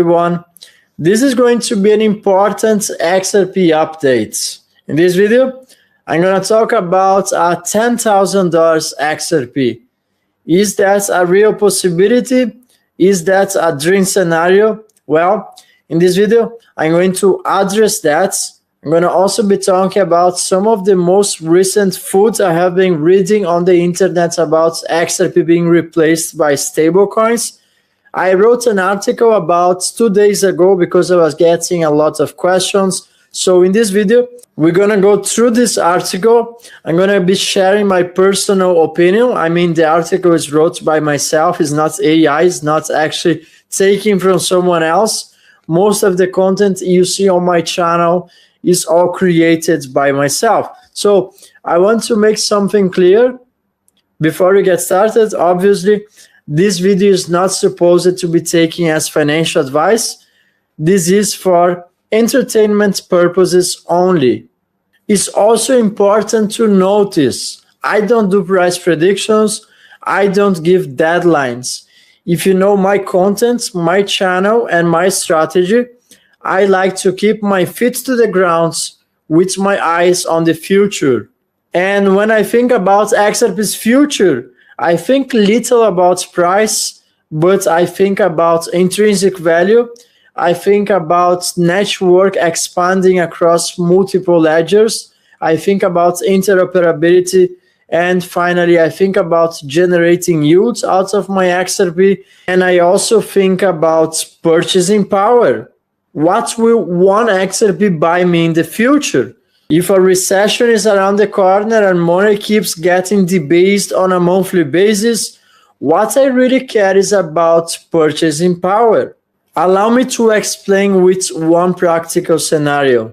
Everyone, this is going to be an important XRP update. In this video, I'm going to talk about a $10,000 XRP. Is that a real possibility? Is that a dream scenario? Well, in this video, I'm going to address that. I'm going to also be talking about some of the most recent foods I have been reading on the internet about XRP being replaced by stablecoins. I wrote an article about 2 days ago because I was getting a lot of questions. So in this video, we're going to go through this article. I'm going to be sharing my personal opinion. I mean, the article is wrote by myself. It's not AI. It's not actually taken from someone else. Most of the content you see on my channel is all created by myself. So I want to make something clear before we get started. Obviously, this video is not supposed to be taken as financial advice. This is for entertainment purposes only. It's also important to notice, I don't do price predictions. I don't give deadlines. If you know my content, my channel, and my strategy, I like to keep my feet to the ground with my eyes on the future. And when I think about XRP's future, I think little about price, but I think about intrinsic value. I think about network expanding across multiple ledgers. I think about interoperability. And finally, I think about generating yields out of my XRP. And I also think about purchasing power. What will one XRP buy me in the future? If a recession is around the corner and money keeps getting debased on a monthly basis, what I really care is about purchasing power. Allow me to explain with one practical scenario.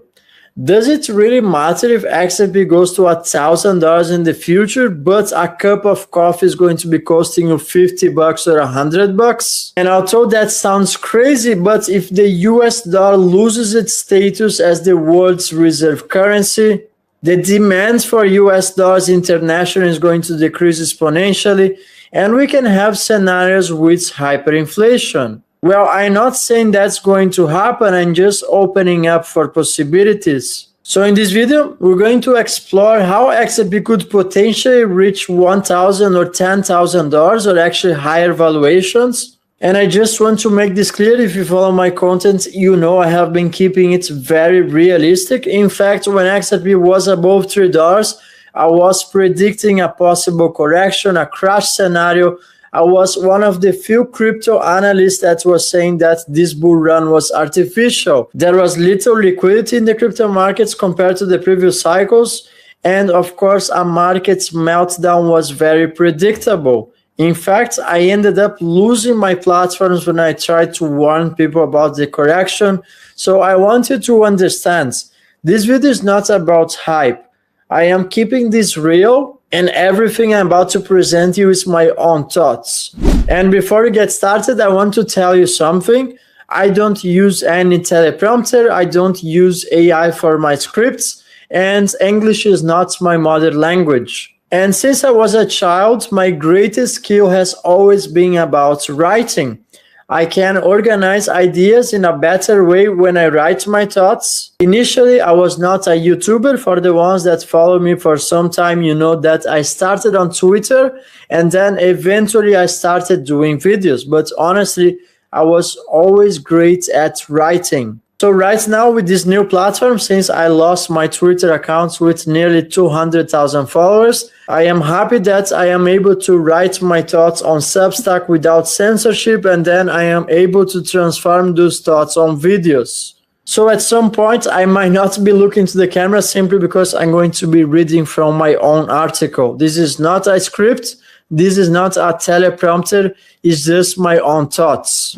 Does it really matter if XRP goes to $1,000 in the future, but a cup of coffee is going to be costing you $50 or $100? And although that sounds crazy, but if the US dollar loses its status as the world's reserve currency, the demand for US dollars internationally is going to decrease exponentially, and we can have scenarios with hyperinflation. Well, I'm not saying that's going to happen. I'm just opening up for possibilities. So in this video, we're going to explore how XRP could potentially reach $1,000 or $10,000 or actually higher valuations. And I just want to make this clear. If you follow my content, you know I have been keeping it very realistic. In fact, when XRP was above $3, I was predicting a possible correction, a crash scenario. I was one of the few crypto analysts that was saying that this bull run was artificial. There was little liquidity in the crypto markets compared to the previous cycles. And of course, a market's meltdown was very predictable. In fact, I ended up losing my platforms when I tried to warn people about the correction. So I want you to understand, this video is not about hype. I am keeping this real. And everything I'm about to present you is my own thoughts. And before we get started, I want to tell you something. I don't use any teleprompter. I don't use AI for my scripts. And English is not my mother language. And since I was a child, my greatest skill has always been about writing. I can organize ideas in a better way when I write my thoughts. Initially, I was not a YouTuber. For the ones that follow me for some time, you know that I started on Twitter and then eventually I started doing videos. But honestly, I was always great at writing. So right now with this new platform, since I lost my Twitter account with nearly 200,000 followers, I am happy that I am able to write my thoughts on Substack without censorship, and then I am able to transform those thoughts on videos. So at some point, I might not be looking to the camera simply because I'm going to be reading from my own article. This is not a script. This is not a teleprompter. It's just my own thoughts.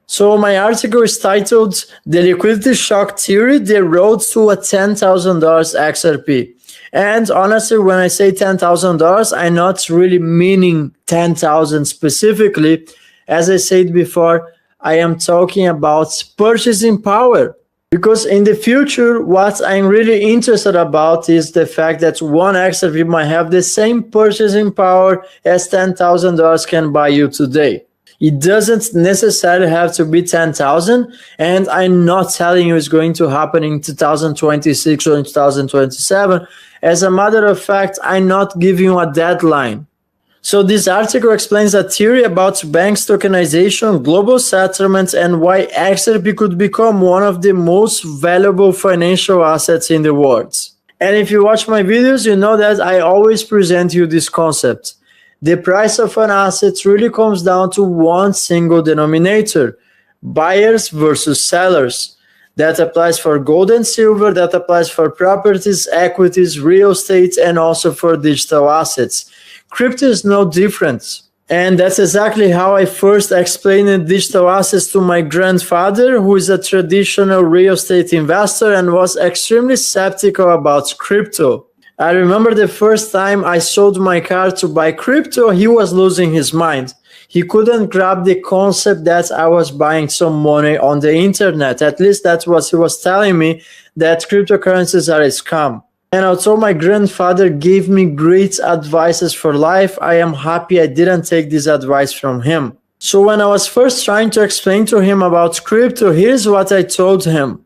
So my article is titled, The Liquidity Shock Theory, The Road to a $10,000 XRP. And honestly, when I say $10,000, I'm not really meaning 10,000 specifically. As I said before, I am talking about purchasing power. Because in the future, what I'm really interested about is the fact that one XRP might have the same purchasing power as $10,000 can buy you today. It doesn't necessarily have to be 10,000, and I'm not telling you it's going to happen in 2026 or in 2027. As a matter of fact, I'm not giving you a deadline. So this article explains a theory about banks tokenization, global settlements, and why XRP could become one of the most valuable financial assets in the world. And if you watch my videos, you know that I always present you this concept. The price of an asset really comes down to one single denominator: buyers versus sellers. That applies for gold and silver, that applies for properties, equities, real estate, and also for digital assets. Crypto is no different. And that's exactly how I first explained digital assets to my grandfather, who is a traditional real estate investor and was extremely skeptical about crypto. I remember the first time I sold my car to buy crypto, he was losing his mind. He couldn't grab the concept that I was buying some money on the internet. At least that's what he was telling me, that cryptocurrencies are a scam. And although my grandfather gave me great advices for life, I am happy I didn't take this advice from him. So when I was first trying to explain to him about crypto, here's what I told him.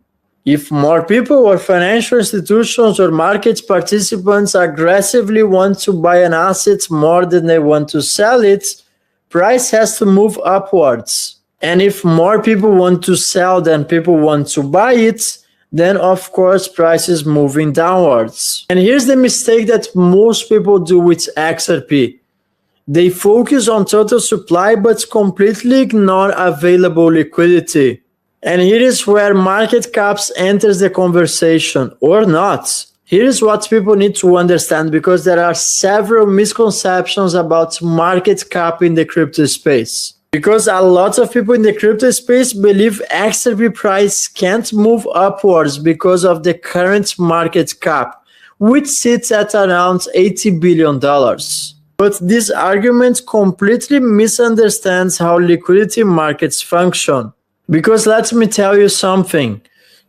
If more people or financial institutions or market participants aggressively want to buy an asset more than they want to sell it, price has to move upwards. And if more people want to sell than people want to buy it, then of course price is moving downwards. And here's the mistake that most people do with XRP. They focus on total supply but completely ignore available liquidity. And here is where market caps enters the conversation, or not. Here is what people need to understand, because there are several misconceptions about market cap in the crypto space. Because a lot of people in the crypto space believe XRP price can't move upwards because of the current market cap, which sits at around $80 billion. But this argument completely misunderstands how liquidity markets function. Because let me tell you something,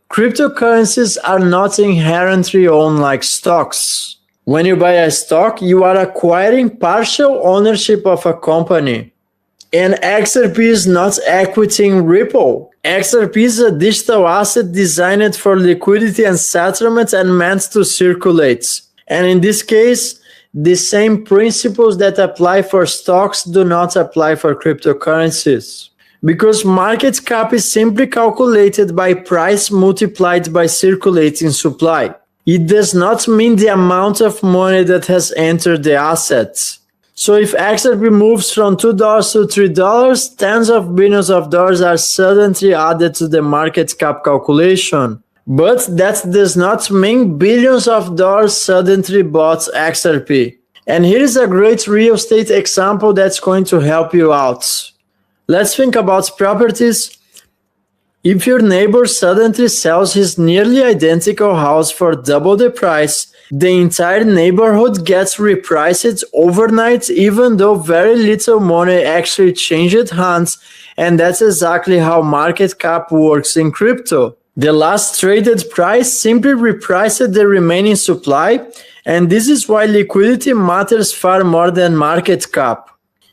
cryptocurrencies are not inherently owned like stocks. When you buy a stock, you are acquiring partial ownership of a company. And XRP is not equity in Ripple. XRP is a digital asset designed for liquidity and settlement and meant to circulate. And in this case, the same principles that apply for stocks do not apply for cryptocurrencies. Because market cap is simply calculated by price multiplied by circulating supply. It does not mean the amount of money that has entered the assets. So if XRP moves from $2 to $3, tens of billions of dollars are suddenly added to the market cap calculation. But that does not mean billions of dollars suddenly bought XRP. And here is a great real estate example that's going to help you out. Let's think about properties. If your neighbor suddenly sells his nearly identical house for double the price, the entire neighborhood gets repriced overnight, even though very little money actually changed hands, and that's exactly how market cap works in crypto. The last traded price simply repriced the remaining supply, and this is why liquidity matters far more than market cap.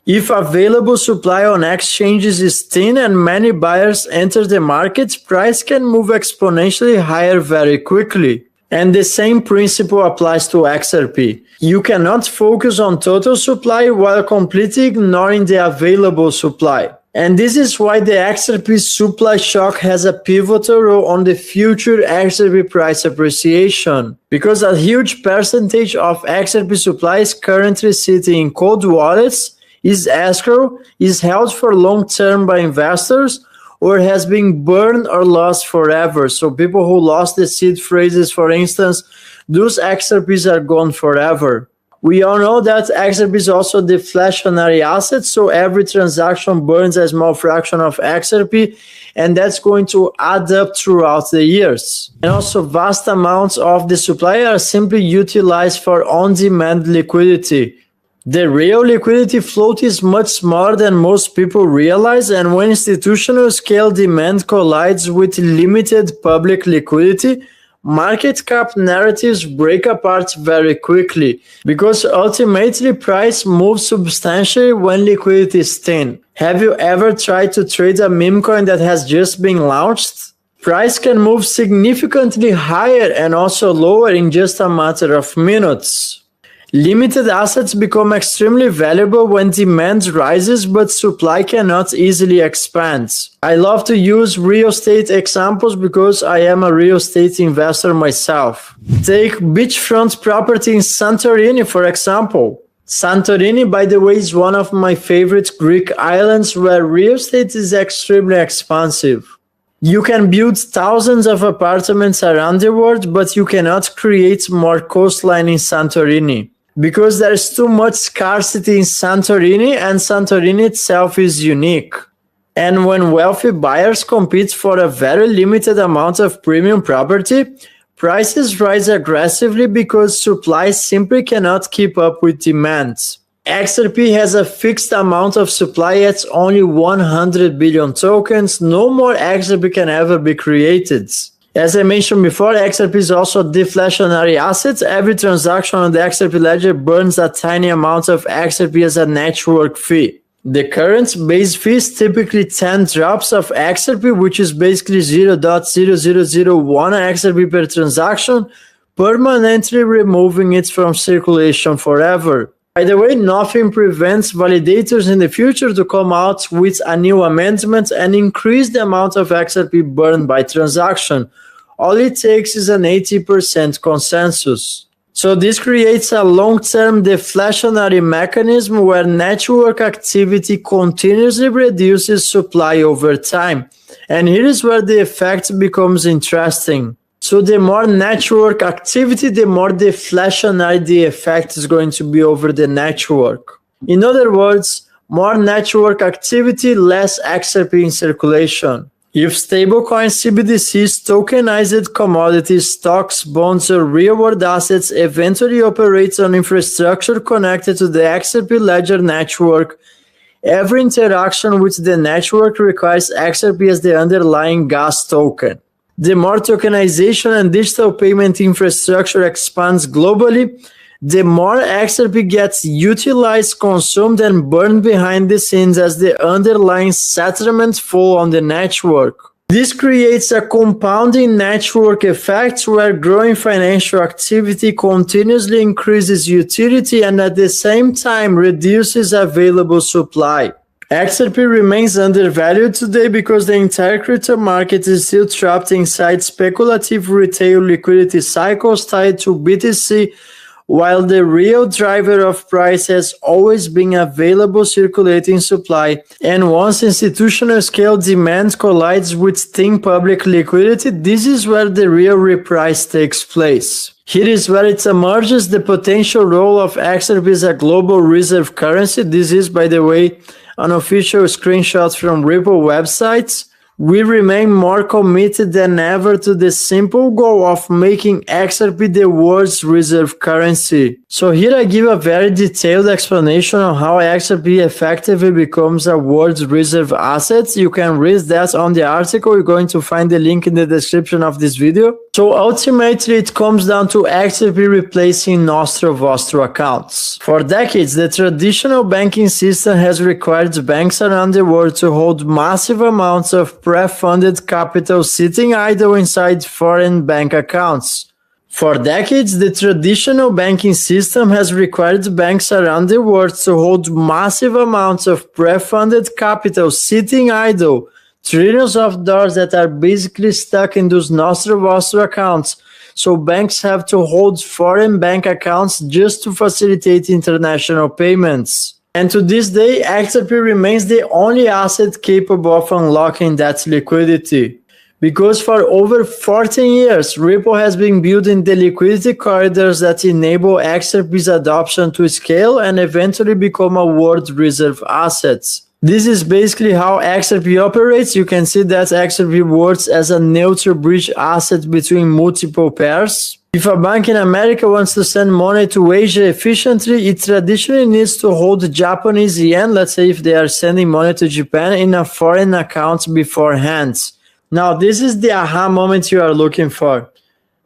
If available supply on exchanges is thin and many buyers enter the market, price can move exponentially higher very quickly. And the same principle applies to XRP. You cannot focus on total supply while completely ignoring the available supply. And this is why the XRP supply shock has a pivotal role on the future XRP price appreciation. Because a huge percentage of XRP supply is currently sitting in cold wallets, is escrow, is held for long term by investors, or has been burned or lost forever. So people who lost the seed phrases, for instance, those XRPs are gone forever. We all know that XRP is also a deflationary asset, so every transaction burns a small fraction of XRP, and that's going to add up throughout the years. And also vast amounts of the supply are simply utilized for on-demand liquidity. The real liquidity float is much smaller than most people realize, and when institutional scale demand collides with limited public liquidity, market cap narratives break apart very quickly, because ultimately price moves substantially when liquidity is thin. Have you ever tried to trade a meme coin that has just been launched? Price can move significantly higher and also lower in just a matter of minutes. Limited assets become extremely valuable when demand rises but supply cannot easily expand. I love to use real estate examples because I am a real estate investor myself. Take beachfront property in Santorini, for example. Santorini, by the way, is one of my favorite Greek islands where real estate is extremely expensive. You can build thousands of apartments around the world, but you cannot create more coastline in Santorini because there is too much scarcity in Santorini, and Santorini itself is unique. And when wealthy buyers compete for a very limited amount of premium property, prices rise aggressively because supply simply cannot keep up with demand. XRP has a fixed amount of supply at only 100 billion tokens. No more XRP can ever be created. As I mentioned before, XRP is also a deflationary asset. Every transaction on the XRP ledger burns a tiny amount of XRP as a network fee. The current base fee is typically 10 drops of XRP, which is basically 0.0001 XRP per transaction, permanently removing it from circulation forever. By the way, nothing prevents validators in the future to come out with a new amendment and increase the amount of XRP burned by transaction. All it takes is an 80% consensus. So this creates a long-term deflationary mechanism where network activity continuously reduces supply over time. And here is where the effect becomes interesting. So the more network activity, the more deflationary the effect is going to be over the network. In other words, more network activity, less XRP in circulation. If stablecoins, CBDCs, tokenized commodities, stocks, bonds, or real-world assets eventually operate on infrastructure connected to the XRP ledger network, every interaction with the network requires XRP as the underlying gas token. The more tokenization and digital payment infrastructure expands globally, the more XRP gets utilized, consumed, and burned behind the scenes as the underlying settlement flow on the network. This creates a compounding network effect where growing financial activity continuously increases utility and at the same time reduces available supply. XRP remains undervalued today because the entire crypto market is still trapped inside speculative retail liquidity cycles tied to BTC, while the real driver of price has always been available circulating supply. And once institutional scale demand collides with thin public liquidity, this is where the real reprice takes place. Here is where it emerges the potential role of XRP as a global reserve currency. This is, by the way, an official screenshot from Ripple websites. We remain more committed than ever to the simple goal of making XRP the world's reserve currency. So here I give a very detailed explanation on how XRP effectively becomes a world's reserve asset. You can read that on the article. You're going to find the link in the description of this video. So ultimately, it comes down to XRP replacing Nostro accounts. For decades, the traditional banking system has required banks around the world to hold massive amounts of pre-funded capital sitting idle inside foreign bank accounts. For decades, the traditional banking system has required banks around the world to hold massive amounts of pre-funded capital sitting idle, trillions of dollars that are basically stuck in those Nostro accounts. So banks have to hold foreign bank accounts just to facilitate international payments. And to this day, XRP remains the only asset capable of unlocking that liquidity. Because for over 14 years, Ripple has been building the liquidity corridors that enable XRP's adoption to scale and eventually become a world reserve asset. This is basically how XRP operates. You can see that XRP works as a neutral bridge asset between multiple pairs. If a bank in America wants to send money to Asia efficiently, it traditionally needs to hold Japanese yen, let's say if they are sending money to Japan, in a foreign account beforehand. Now, this is the aha moment you are looking for.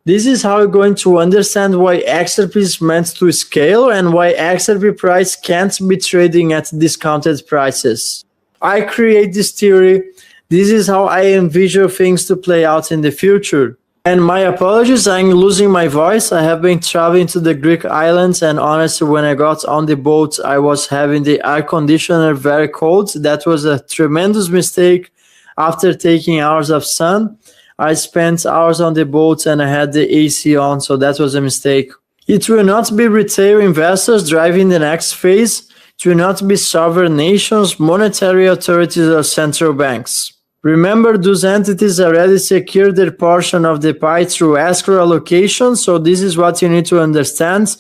This is how you're going to understand why XRP is meant to scale and why XRP price can't be trading at discounted prices. I create this theory. This is how I envision things to play out in the future. And my apologies, I'm losing my voice. I have been traveling to the Greek islands, and honestly, when I got on the boat, I was having the air conditioner very cold. That was a tremendous mistake. After taking hours of sun, I spent hours on the boat and I had the AC on, so that was a mistake. It will not be retail investors driving the next phase. It will not be sovereign nations, monetary authorities, or central banks. Remember, those entities already secured their portion of the pie through escrow allocation, so this is what you need to understand.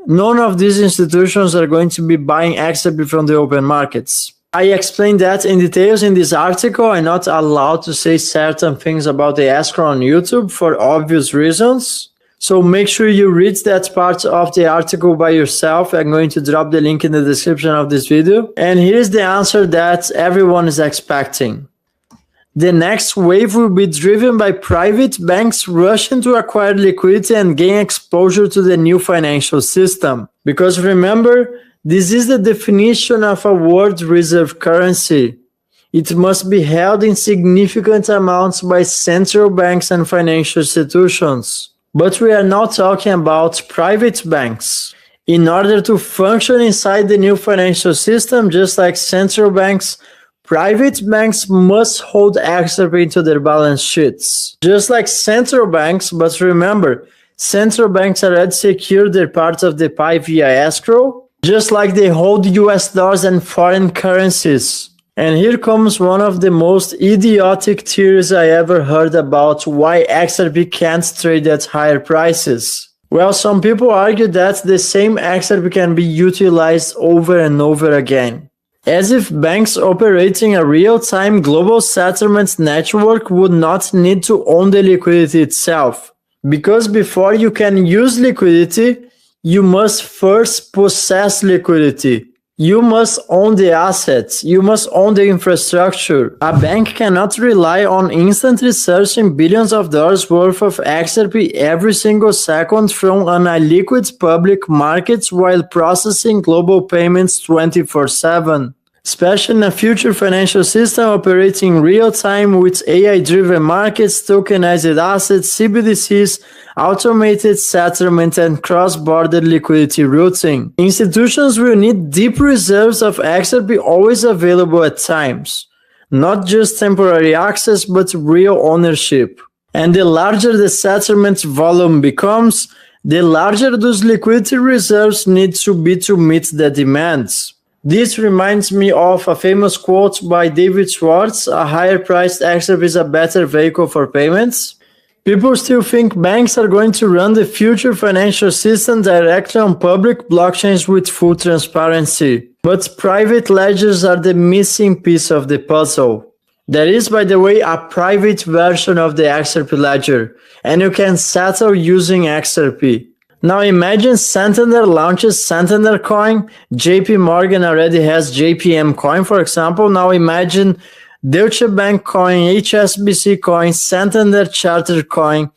None of these institutions are going to be buying XRP from the open markets. I explained that in details in this article. I'm not allowed to say certain things about the escrow on YouTube for obvious reasons. So make sure you read that part of the article by yourself. I'm going to drop the link in the description of this video. And here's the answer that everyone is expecting. The next wave will be driven by private banks rushing to acquire liquidity and gain exposure to the new financial system. Because remember, this is the definition of a world reserve currency. It must be held in significant amounts by central banks and financial institutions. But we are not talking about private banks. In order to function inside the new financial system, just like central banks, private banks must hold XRP into their balance sheets. Just like central banks, but remember, central banks already secure their part of the pie via escrow, just like they hold US dollars and foreign currencies. And here comes one of the most idiotic theories I ever heard about why XRP can't trade at higher prices. Well, some people argue that the same XRP can be utilized over and over again. As if banks operating a real-time global settlement network would not need to own the liquidity itself. Because before you can use liquidity, you must first possess liquidity. You must own the assets. You must own the infrastructure. A bank cannot rely on instantly searching billions of dollars worth of XRP every single second from an illiquid public markets while processing global payments 24/7. Especially in a future financial system operating real-time with AI-driven markets, tokenized assets, CBDCs, automated settlement, and cross-border liquidity routing. Institutions will need deep reserves of XRP always available at times. Not just temporary access, but real ownership. And the larger the settlement volume becomes, the larger those liquidity reserves need to be to meet the demands. This reminds me of a famous quote by David Schwartz: a higher priced XRP is a better vehicle for payments. People still think banks are going to run the future financial system directly on public blockchains with full transparency. But private ledgers are the missing piece of the puzzle. There is, by the way, a private version of the XRP ledger, and you can settle using XRP. Now imagine Santander launches Santander Coin, JP Morgan already has JPM Coin, for example. Now imagine Deutsche Bank Coin, HSBC Coin, Santander Charter Coin,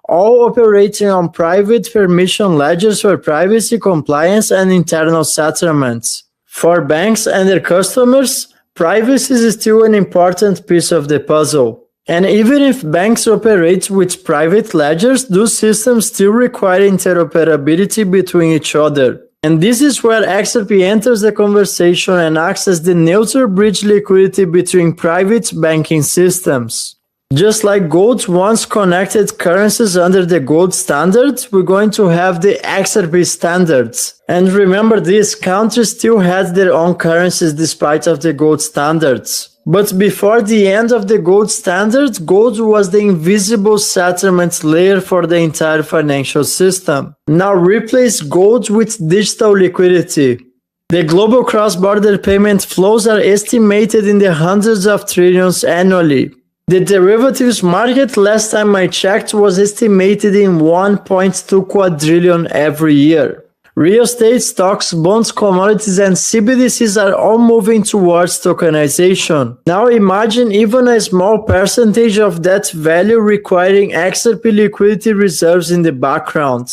all operating on private permission ledgers for privacy, compliance, and internal settlements. For banks and their customers, privacy is still an important piece of the puzzle. And even if banks operate with private ledgers, those systems still require interoperability between each other. And this is where XRP enters the conversation and acts as the neutral bridge liquidity between private banking systems. Just like gold once connected currencies under the gold standard, we're going to have the XRP standards. And remember this, countries still had their own currencies despite of the gold standards. But before the end of the gold standard, gold was the invisible settlement layer for the entire financial system. Now replace gold with digital liquidity. The global cross-border payment flows are estimated in the hundreds of trillions annually. The derivatives market, last time I checked, was estimated in 1.2 quadrillion every year. Real estate, stocks, bonds, commodities, and CBDCs are all moving towards tokenization. Now imagine even a small percentage of that value requiring XRP liquidity reserves in the background.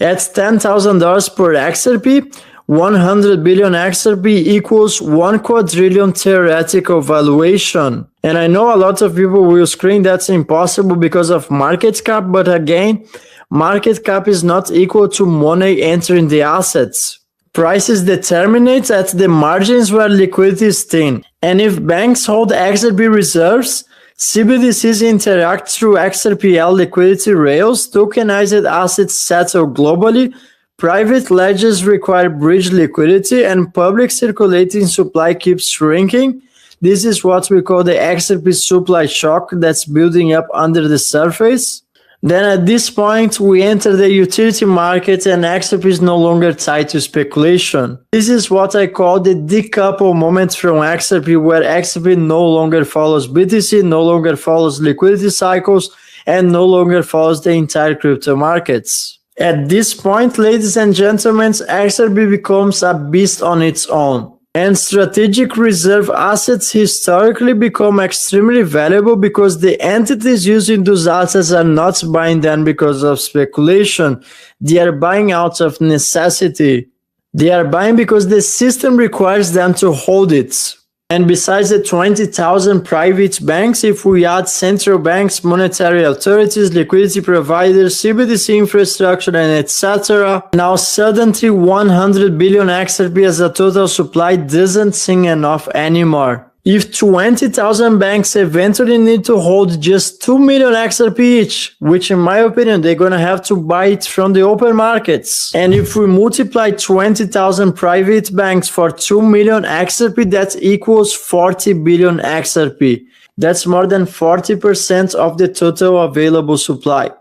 At $10,000 per XRP, 100 billion XRP equals 1 quadrillion theoretical valuation. And I know a lot of people will scream that's impossible because of market cap, but again, market cap is not equal to money entering the assets. Price is determined at the margins where liquidity is thin. And if banks hold XRP reserves, CBDCs interact through XRPL liquidity rails, tokenized assets settle globally, private ledgers require bridge liquidity, and public circulating supply keeps shrinking. This is what we call the XRP supply shock that's building up under the surface. Then at this point, we enter the utility market and XRP is no longer tied to speculation. This is what I call the decouple moment from XRP, where XRP no longer follows BTC, no longer follows liquidity cycles, and no longer follows the entire crypto markets. At this point, ladies and gentlemen, XRP becomes a beast on its own. And strategic reserve assets historically become extremely valuable because the entities using those assets are not buying them because of speculation. They are buying out of necessity. They are buying because the system requires them to hold it. And besides the 20,000 private banks, if we add central banks, monetary authorities, liquidity providers, CBDC infrastructure, and etc., now suddenly 100 billion XRP as a total supply doesn't seem enough anymore. If 20,000 banks eventually need to hold just 2 million XRP each, which in my opinion, they're going to have to buy it from the open markets. And if we multiply 20,000 private banks for 2 million XRP, that equals 40 billion XRP. That's more than 40% of the total available supply.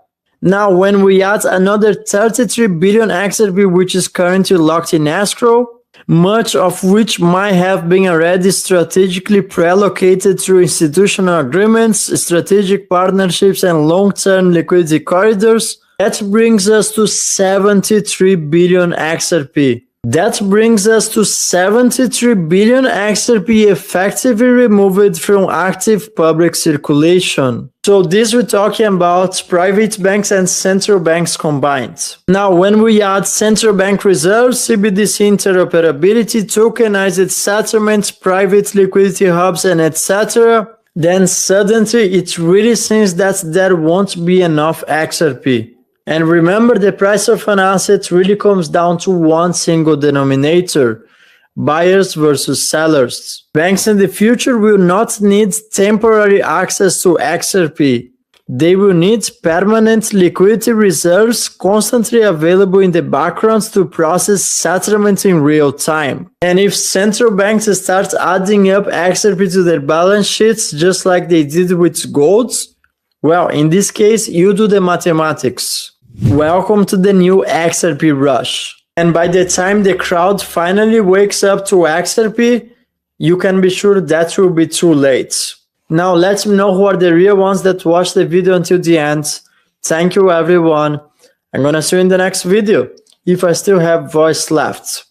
Now, when we add another 33 billion XRP, which is currently locked in escrow, much of which might have been already strategically pre-allocated through institutional agreements, strategic partnerships, and long-term liquidity corridors, that brings us to 73 billion XRP. That brings us to 73 billion XRP effectively removed from active public circulation. So this we're talking about private banks and central banks combined. Now, when we add central bank reserves, CBDC interoperability, tokenized settlements, private liquidity hubs, and etc., then suddenly it really seems that there won't be enough XRP. And remember, the price of an asset really comes down to one single denominator: buyers versus sellers. Banks in the future will not need temporary access to XRP. They will need permanent liquidity reserves constantly available in the background to process settlement in real time. And if central banks start adding up XRP to their balance sheets, just like they did with gold, well, in this case, you do the mathematics. Welcome to the new XRP rush. And by the time the crowd finally wakes up to XRP, you can be sure that will be too late. Now let me know who are the real ones that watched the video until the end. Thank you everyone. I'm gonna see you in the next video, if I still have voice left.